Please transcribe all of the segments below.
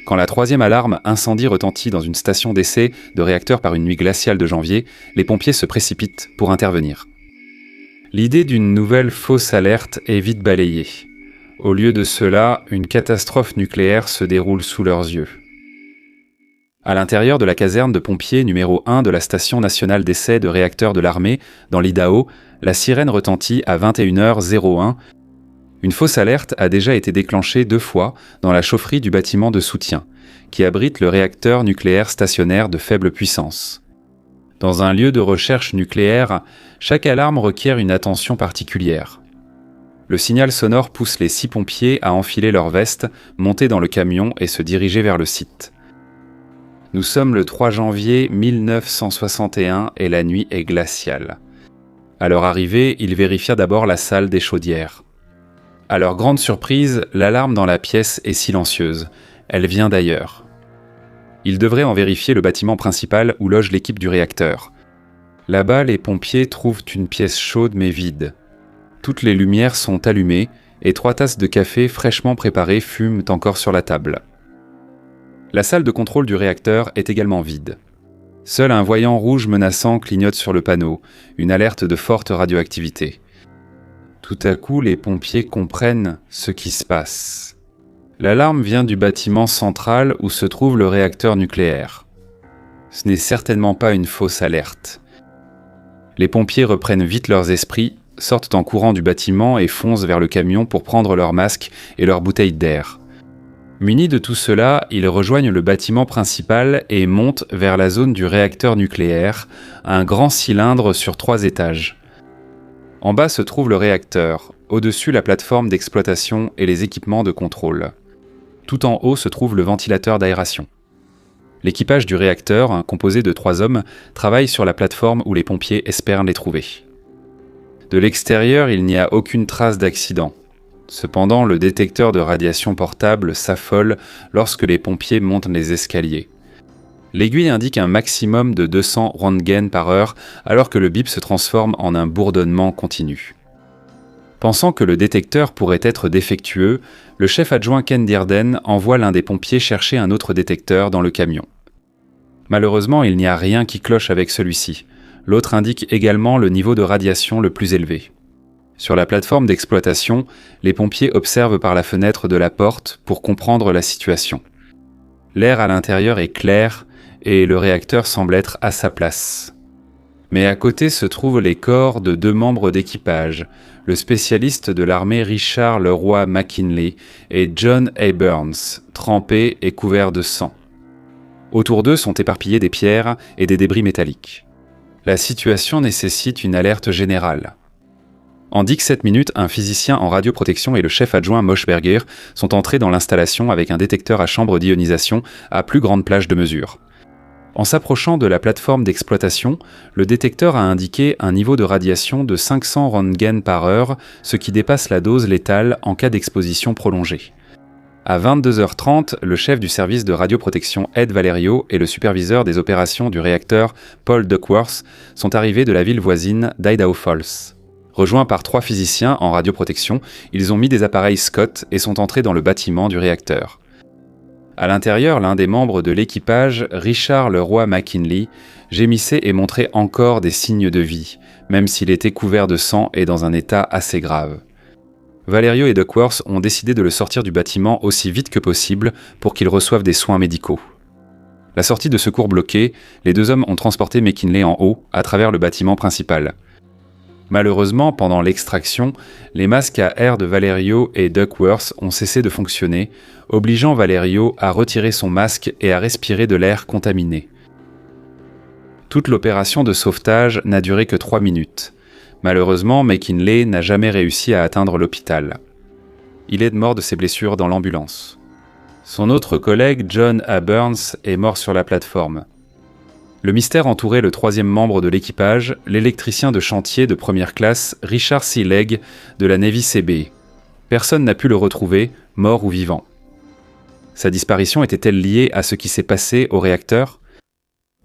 Quand la troisième alarme incendie retentit dans une station d'essai de réacteurs par une nuit glaciale de janvier, les pompiers se précipitent pour intervenir. L'idée d'une nouvelle fausse alerte est vite balayée. Au lieu de cela, une catastrophe nucléaire se déroule sous leurs yeux. À l'intérieur de la caserne de pompiers numéro 1 de la Station nationale d'essai de réacteurs de l'armée, dans l'Idaho, la sirène retentit à 21h01. Une fausse alerte a déjà été déclenchée 2 fois dans la chaufferie du bâtiment de soutien, qui abrite le réacteur nucléaire stationnaire de faible puissance. Dans un lieu de recherche nucléaire, chaque alarme requiert une attention particulière. Le signal sonore pousse les 6 pompiers à enfiler leurs vestes, monter dans le camion et se diriger vers le site. Nous sommes le 3 janvier 1961 et la nuit est glaciale. À leur arrivée, ils vérifièrent d'abord la salle des chaudières. À leur grande surprise, l'alarme dans la pièce est silencieuse. Elle vient d'ailleurs. Ils devraient en vérifier le bâtiment principal où loge l'équipe du réacteur. Là-bas, les pompiers trouvent une pièce chaude mais vide. Toutes les lumières sont allumées et 3 tasses de café fraîchement préparées fument encore sur la table. La salle de contrôle du réacteur est également vide. Seul un voyant rouge menaçant clignote sur le panneau, une alerte de forte radioactivité. Tout à coup, les pompiers comprennent ce qui se passe. L'alarme vient du bâtiment central où se trouve le réacteur nucléaire. Ce n'est certainement pas une fausse alerte. Les pompiers reprennent vite leurs esprits, sortent en courant du bâtiment et foncent vers le camion pour prendre leurs masques et leurs bouteilles d'air. Munis de tout cela, ils rejoignent le bâtiment principal et montent vers la zone du réacteur nucléaire, un grand cylindre sur 3 étages. En bas se trouve le réacteur, au-dessus la plateforme d'exploitation et les équipements de contrôle. Tout en haut se trouve le ventilateur d'aération. L'équipage du réacteur, composé de 3 hommes, travaille sur la plateforme où les pompiers espèrent les trouver. De l'extérieur, il n'y a aucune trace d'accident. Cependant, le détecteur de radiation portable s'affole lorsque les pompiers montent les escaliers. L'aiguille indique un maximum de 200 Röntgen par heure, alors que le bip se transforme en un bourdonnement continu. Pensant que le détecteur pourrait être défectueux, le chef adjoint Ken Dearden envoie l'un des pompiers chercher un autre détecteur dans le camion. Malheureusement, il n'y a rien qui cloche avec celui-ci. L'autre indique également le niveau de radiation le plus élevé. Sur la plateforme d'exploitation, les pompiers observent par la fenêtre de la porte pour comprendre la situation. L'air à l'intérieur est clair et le réacteur semble être à sa place. Mais à côté se trouvent les corps de 2 membres d'équipage, le spécialiste de l'armée Richard Leroy McKinley et John A. Burns, trempés et couverts de sang. Autour d'eux sont éparpillées des pierres et des débris métalliques. La situation nécessite une alerte générale. En 17 minutes, un physicien en radioprotection et le chef adjoint Moschberger sont entrés dans l'installation avec un détecteur à chambre d'ionisation à plus grande plage de mesure. En s'approchant de la plateforme d'exploitation, le détecteur a indiqué un niveau de radiation de 500 Röntgen par heure, ce qui dépasse la dose létale en cas d'exposition prolongée. À 22h30, le chef du service de radioprotection Ed Valerio et le superviseur des opérations du réacteur Paul Duckworth sont arrivés de la ville voisine d'Idaho Falls. Rejoints par 3 physiciens en radioprotection, ils ont mis des appareils Scott et sont entrés dans le bâtiment du réacteur. À l'intérieur, l'un des membres de l'équipage, Richard Leroy McKinley, gémissait et montrait encore des signes de vie, même s'il était couvert de sang et dans un état assez grave. Valerio et Duckworth ont décidé de le sortir du bâtiment aussi vite que possible pour qu'il reçoive des soins médicaux. La sortie de secours bloquée, les 2 hommes ont transporté McKinley en haut, à travers le bâtiment principal. Malheureusement, pendant l'extraction, les masques à air de Valerio et Duckworth ont cessé de fonctionner, obligeant Valerio à retirer son masque et à respirer de l'air contaminé. Toute l'opération de sauvetage n'a duré que 3 minutes. Malheureusement, McKinley n'a jamais réussi à atteindre l'hôpital. Il est mort de ses blessures dans l'ambulance. Son autre collègue, John A. Burns, est mort sur la plateforme. Le mystère entourait le 3e membre de l'équipage, l'électricien de chantier de première classe Richard C. Legg de la Navy CB. Personne n'a pu le retrouver, mort ou vivant. Sa disparition était-elle liée à ce qui s'est passé au réacteur ?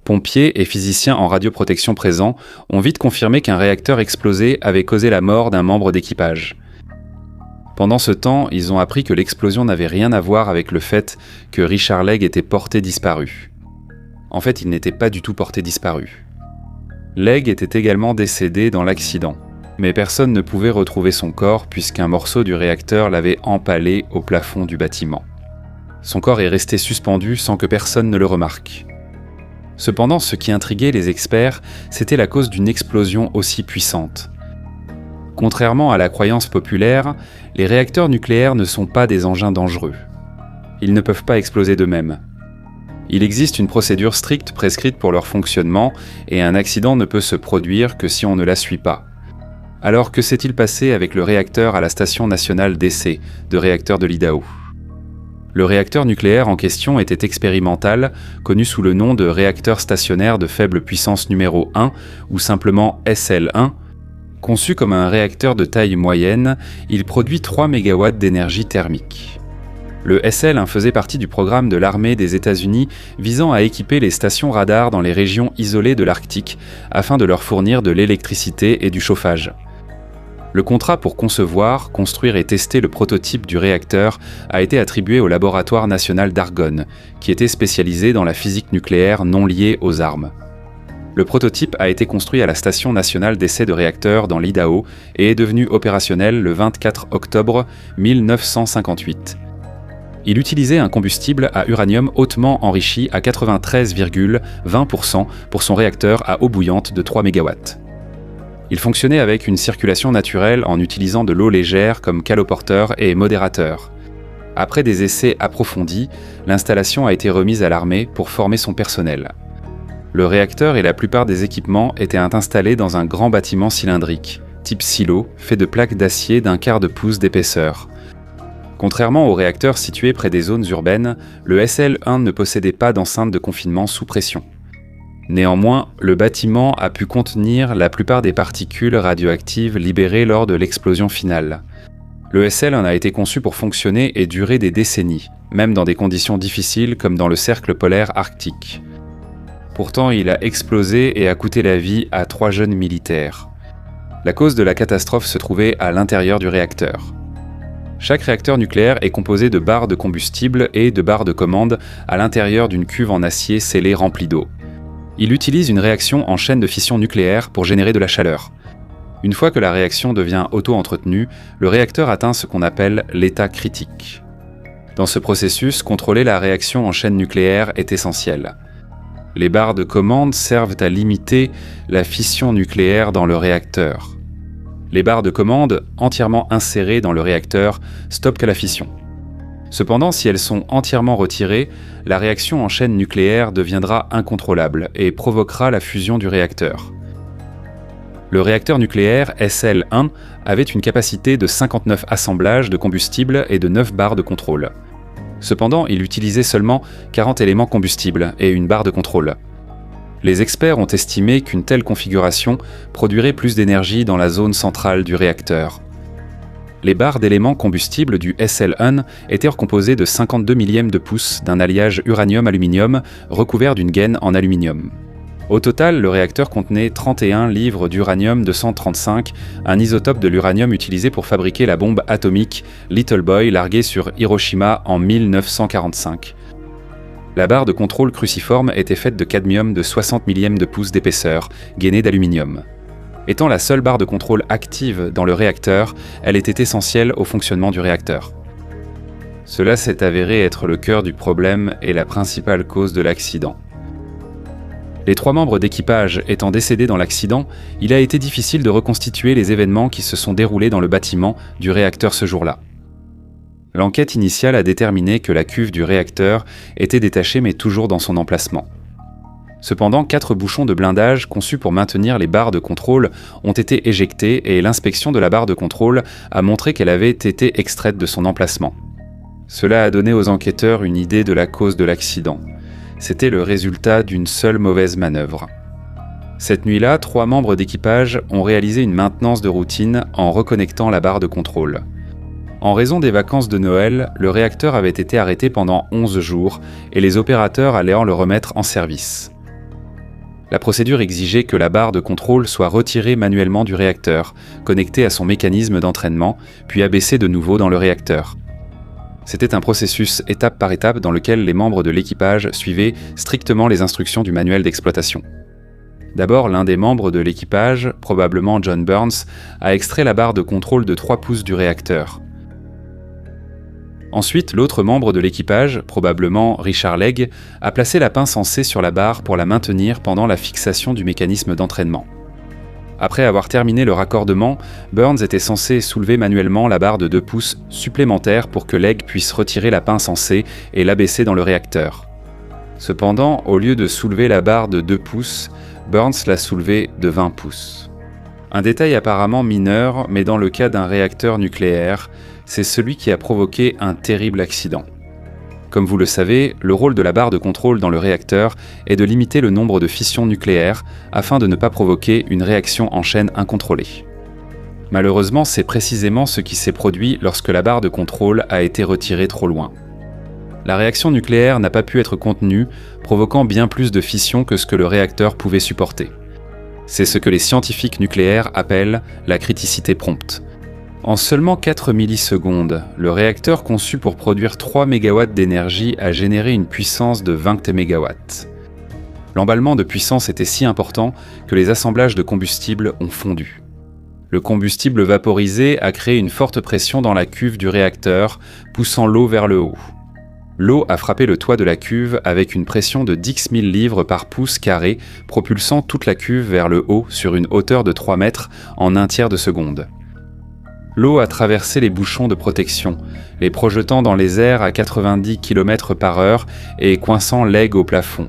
Pompiers et physiciens en radioprotection présents ont vite confirmé qu'un réacteur explosé avait causé la mort d'un membre d'équipage. Pendant ce temps, ils ont appris que l'explosion n'avait rien à voir avec le fait que Richard Legge était porté disparu. En fait, il n'était pas du tout porté disparu. Legge était également décédé dans l'accident, mais personne ne pouvait retrouver son corps puisqu'un morceau du réacteur l'avait empalé au plafond du bâtiment. Son corps est resté suspendu sans que personne ne le remarque. Cependant, ce qui intriguait les experts, c'était la cause d'une explosion aussi puissante. Contrairement à la croyance populaire, les réacteurs nucléaires ne sont pas des engins dangereux. Ils ne peuvent pas exploser d'eux-mêmes. Il existe une procédure stricte prescrite pour leur fonctionnement et un accident ne peut se produire que si on ne la suit pas. Alors que s'est-il passé avec le réacteur à la Station nationale d'essai de réacteurs de l'Idaho ? Le réacteur nucléaire en question était expérimental, connu sous le nom de réacteur stationnaire de faible puissance numéro 1 ou simplement SL1. Conçu comme un réacteur de taille moyenne, il produit 3 MW d'énergie thermique. Le SL1 faisait partie du programme de l'armée des États-Unis visant à équiper les stations radars dans les régions isolées de l'Arctique afin de leur fournir de l'électricité et du chauffage. Le contrat pour concevoir, construire et tester le prototype du réacteur a été attribué au Laboratoire national d'Argonne, qui était spécialisé dans la physique nucléaire non liée aux armes. Le prototype a été construit à la Station nationale d'essai de réacteurs dans l'Idaho et est devenu opérationnel le 24 octobre 1958. Il utilisait un combustible à uranium hautement enrichi à 93,20% pour son réacteur à eau bouillante de 3 MW. Il fonctionnait avec une circulation naturelle en utilisant de l'eau légère comme caloporteur et modérateur. Après des essais approfondis, l'installation a été remise à l'armée pour former son personnel. Le réacteur et la plupart des équipements étaient installés dans un grand bâtiment cylindrique, type silo, fait de plaques d'acier d'1/4 pouce d'épaisseur. Contrairement aux réacteurs situés près des zones urbaines, le SL1 ne possédait pas d'enceinte de confinement sous pression. Néanmoins, le bâtiment a pu contenir la plupart des particules radioactives libérées lors de l'explosion finale. Le SL1 a été conçu pour fonctionner et durer des décennies, même dans des conditions difficiles comme dans le cercle polaire arctique. Pourtant, il a explosé et a coûté la vie à 3 jeunes militaires. La cause de la catastrophe se trouvait à l'intérieur du réacteur. Chaque réacteur nucléaire est composé de barres de combustible et de barres de commande à l'intérieur d'une cuve en acier scellée remplie d'eau. Il utilise une réaction en chaîne de fission nucléaire pour générer de la chaleur. Une fois que la réaction devient auto-entretenue, le réacteur atteint ce qu'on appelle l'état critique. Dans ce processus, contrôler la réaction en chaîne nucléaire est essentiel. Les barres de commande servent à limiter la fission nucléaire dans le réacteur. Les barres de commande, entièrement insérées dans le réacteur, stoppent la fission. Cependant, si elles sont entièrement retirées, la réaction en chaîne nucléaire deviendra incontrôlable et provoquera la fusion du réacteur. Le réacteur nucléaire SL1 avait une capacité de 59 assemblages de combustible et de 9 barres de contrôle. Cependant, il utilisait seulement 40 éléments combustibles et une barre de contrôle. Les experts ont estimé qu'une telle configuration produirait plus d'énergie dans la zone centrale du réacteur. Les barres d'éléments combustibles du SL1 étaient recomposées de 52 millièmes de pouce d'un alliage uranium-aluminium recouvert d'une gaine en aluminium. Au total, le réacteur contenait 31 livres d'uranium-235, un isotope de l'uranium utilisé pour fabriquer la bombe atomique Little Boy larguée sur Hiroshima en 1945. La barre de contrôle cruciforme était faite de cadmium de 60 millièmes de pouce d'épaisseur, gainée d'aluminium. Étant la seule barre de contrôle active dans le réacteur, elle était essentielle au fonctionnement du réacteur. Cela s'est avéré être le cœur du problème et la principale cause de l'accident. Les 3 membres d'équipage étant décédés dans l'accident, il a été difficile de reconstituer les événements qui se sont déroulés dans le bâtiment du réacteur ce jour-là. L'enquête initiale a déterminé que la cuve du réacteur était détachée mais toujours dans son emplacement. Cependant, 4 bouchons de blindage conçus pour maintenir les barres de contrôle ont été éjectés et l'inspection de la barre de contrôle a montré qu'elle avait été extraite de son emplacement. Cela a donné aux enquêteurs une idée de la cause de l'accident. C'était le résultat d'une seule mauvaise manœuvre. Cette nuit-là, 3 membres d'équipage ont réalisé une maintenance de routine en reconnectant la barre de contrôle. En raison des vacances de Noël, le réacteur avait été arrêté pendant 11 jours et les opérateurs allaient en le remettre en service. La procédure exigeait que la barre de contrôle soit retirée manuellement du réacteur, connectée à son mécanisme d'entraînement, puis abaissée de nouveau dans le réacteur. C'était un processus étape par étape dans lequel les membres de l'équipage suivaient strictement les instructions du manuel d'exploitation. D'abord, l'un des membres de l'équipage, probablement John Burns, a extrait la barre de contrôle de 3 pouces du réacteur. Ensuite, l'autre membre de l'équipage, probablement Richard Legge, a placé la pince en C sur la barre pour la maintenir pendant la fixation du mécanisme d'entraînement. Après avoir terminé le raccordement, Burns était censé soulever manuellement la barre de 2 pouces supplémentaire pour que Legge puisse retirer la pince en C et l'abaisser dans le réacteur. Cependant, au lieu de soulever la barre de 2 pouces, Burns l'a soulevée de 20 pouces. Un détail apparemment mineur, mais dans le cas d'un réacteur nucléaire, c'est celui qui a provoqué un terrible accident. Comme vous le savez, le rôle de la barre de contrôle dans le réacteur est de limiter le nombre de fissions nucléaires afin de ne pas provoquer une réaction en chaîne incontrôlée. Malheureusement, c'est précisément ce qui s'est produit lorsque la barre de contrôle a été retirée trop loin. La réaction nucléaire n'a pas pu être contenue, provoquant bien plus de fission que ce que le réacteur pouvait supporter. C'est ce que les scientifiques nucléaires appellent la criticité prompte. En seulement 4 millisecondes, le réacteur conçu pour produire 3 MW d'énergie a généré une puissance de 20 MW. L'emballement de puissance était si important que les assemblages de combustible ont fondu. Le combustible vaporisé a créé une forte pression dans la cuve du réacteur, poussant l'eau vers le haut. L'eau a frappé le toit de la cuve avec une pression de 10 000 livres par pouce carré, propulsant toute la cuve vers le haut sur une hauteur de 3 mètres en un tiers de seconde. L'eau a traversé les bouchons de protection, les projetant dans les airs à 90 km/h et coinçant Legge au plafond.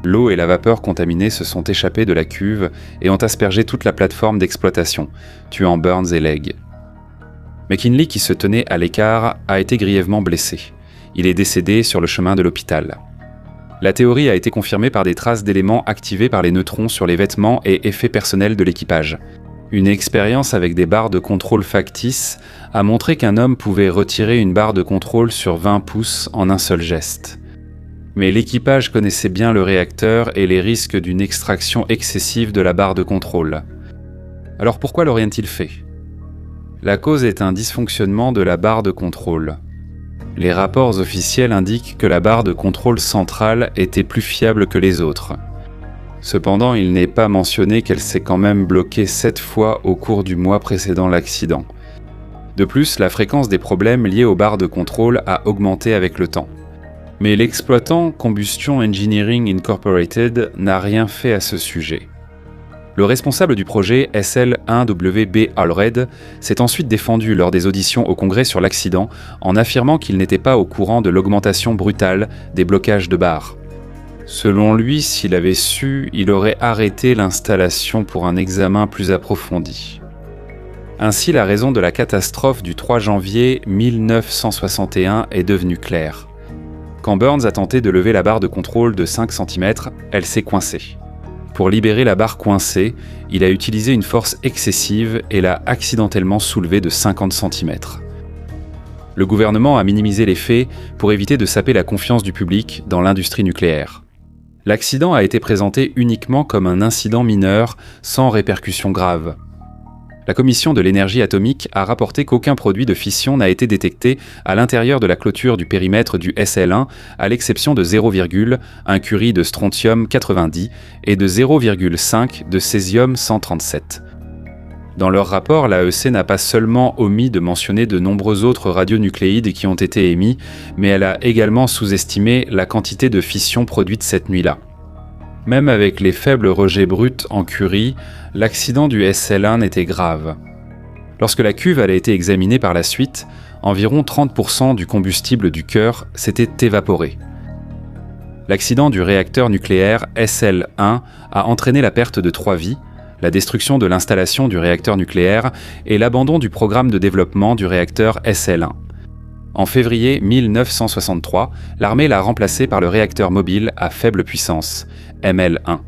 L'eau et la vapeur contaminée se sont échappées de la cuve et ont aspergé toute la plateforme d'exploitation, tuant Burns et Legge. McKinley, qui se tenait à l'écart, a été grièvement blessé. Il est décédé sur le chemin de l'hôpital. La théorie a été confirmée par des traces d'éléments activés par les neutrons sur les vêtements et effets personnels de l'équipage. Une expérience avec des barres de contrôle factices a montré qu'un homme pouvait retirer une barre de contrôle sur 20 pouces en un seul geste. Mais l'équipage connaissait bien le réacteur et les risques d'une extraction excessive de la barre de contrôle. Alors pourquoi l'auraient-ils fait ? La cause est un dysfonctionnement de la barre de contrôle. Les rapports officiels indiquent que la barre de contrôle centrale était plus fiable que les autres. Cependant, il n'est pas mentionné qu'elle s'est quand même bloquée 7 fois au cours du mois précédant l'accident. De plus, la fréquence des problèmes liés aux barres de contrôle a augmenté avec le temps. Mais l'exploitant Combustion Engineering Incorporated n'a rien fait à ce sujet. Le responsable du projet, SL1WB Allred, s'est ensuite défendu lors des auditions au Congrès sur l'accident en affirmant qu'il n'était pas au courant de l'augmentation brutale des blocages de barres. Selon lui, s'il avait su, il aurait arrêté l'installation pour un examen plus approfondi. Ainsi, la raison de la catastrophe du 3 janvier 1961 est devenue claire. Quand Burns a tenté de lever la barre de contrôle de 5 cm, elle s'est coincée. Pour libérer la barre coincée, il a utilisé une force excessive et l'a accidentellement soulevée de 50 cm. Le gouvernement a minimisé les faits pour éviter de saper la confiance du public dans l'industrie nucléaire. L'accident a été présenté uniquement comme un incident mineur, sans répercussions graves. La Commission de l'énergie atomique a rapporté qu'aucun produit de fission n'a été détecté à l'intérieur de la clôture du périmètre du SL1, à l'exception de 0,1 curie de strontium 90 et de 0,5 de césium 137. Dans leur rapport, l'AEC n'a pas seulement omis de mentionner de nombreux autres radionucléides qui ont été émis, mais elle a également sous-estimé la quantité de fission produite cette nuit-là. Même avec les faibles rejets bruts en curie, l'accident du SL1 était grave. Lorsque la cuve a été examinée par la suite, environ 30% du combustible du cœur s'était évaporé. L'accident du réacteur nucléaire SL1 a entraîné la perte de 3 vies, la destruction de l'installation du réacteur nucléaire et l'abandon du programme de développement du réacteur SL1. En février 1963, l'armée l'a remplacé par le réacteur mobile à faible puissance, ML1.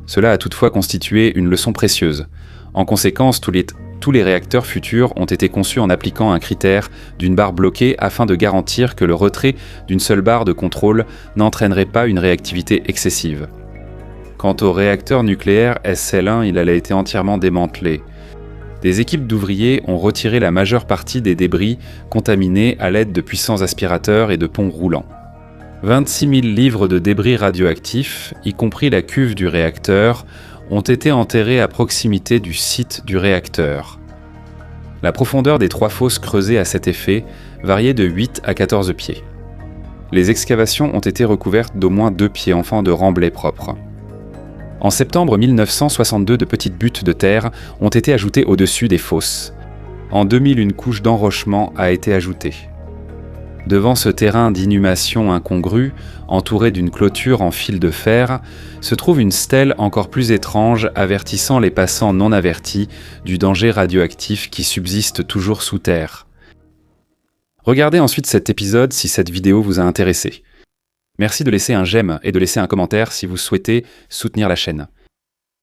Cela a toutefois constitué une leçon précieuse. En conséquence, tous les réacteurs futurs ont été conçus en appliquant un critère d'une barre bloquée afin de garantir que le retrait d'une seule barre de contrôle n'entraînerait pas une réactivité excessive. Quant au réacteur nucléaire SL1, il a été entièrement démantelé. Des équipes d'ouvriers ont retiré la majeure partie des débris contaminés à l'aide de puissants aspirateurs et de ponts roulants. 26 000 livres de débris radioactifs, y compris la cuve du réacteur, ont été enterrés à proximité du site du réacteur. La profondeur des 3 fosses creusées à cet effet variait de 8 à 14 pieds. Les excavations ont été recouvertes d'au moins 2 pieds enfants de remblais propres. En septembre 1962, de petites buttes de terre ont été ajoutées au-dessus des fosses. En 2000, une couche d'enrochement a été ajoutée. Devant ce terrain d'inhumation incongru, entouré d'une clôture en fil de fer, se trouve une stèle encore plus étrange avertissant les passants non avertis du danger radioactif qui subsiste toujours sous terre. Regardez ensuite cet épisode si cette vidéo vous a intéressé. Merci de laisser un j'aime et de laisser un commentaire si vous souhaitez soutenir la chaîne.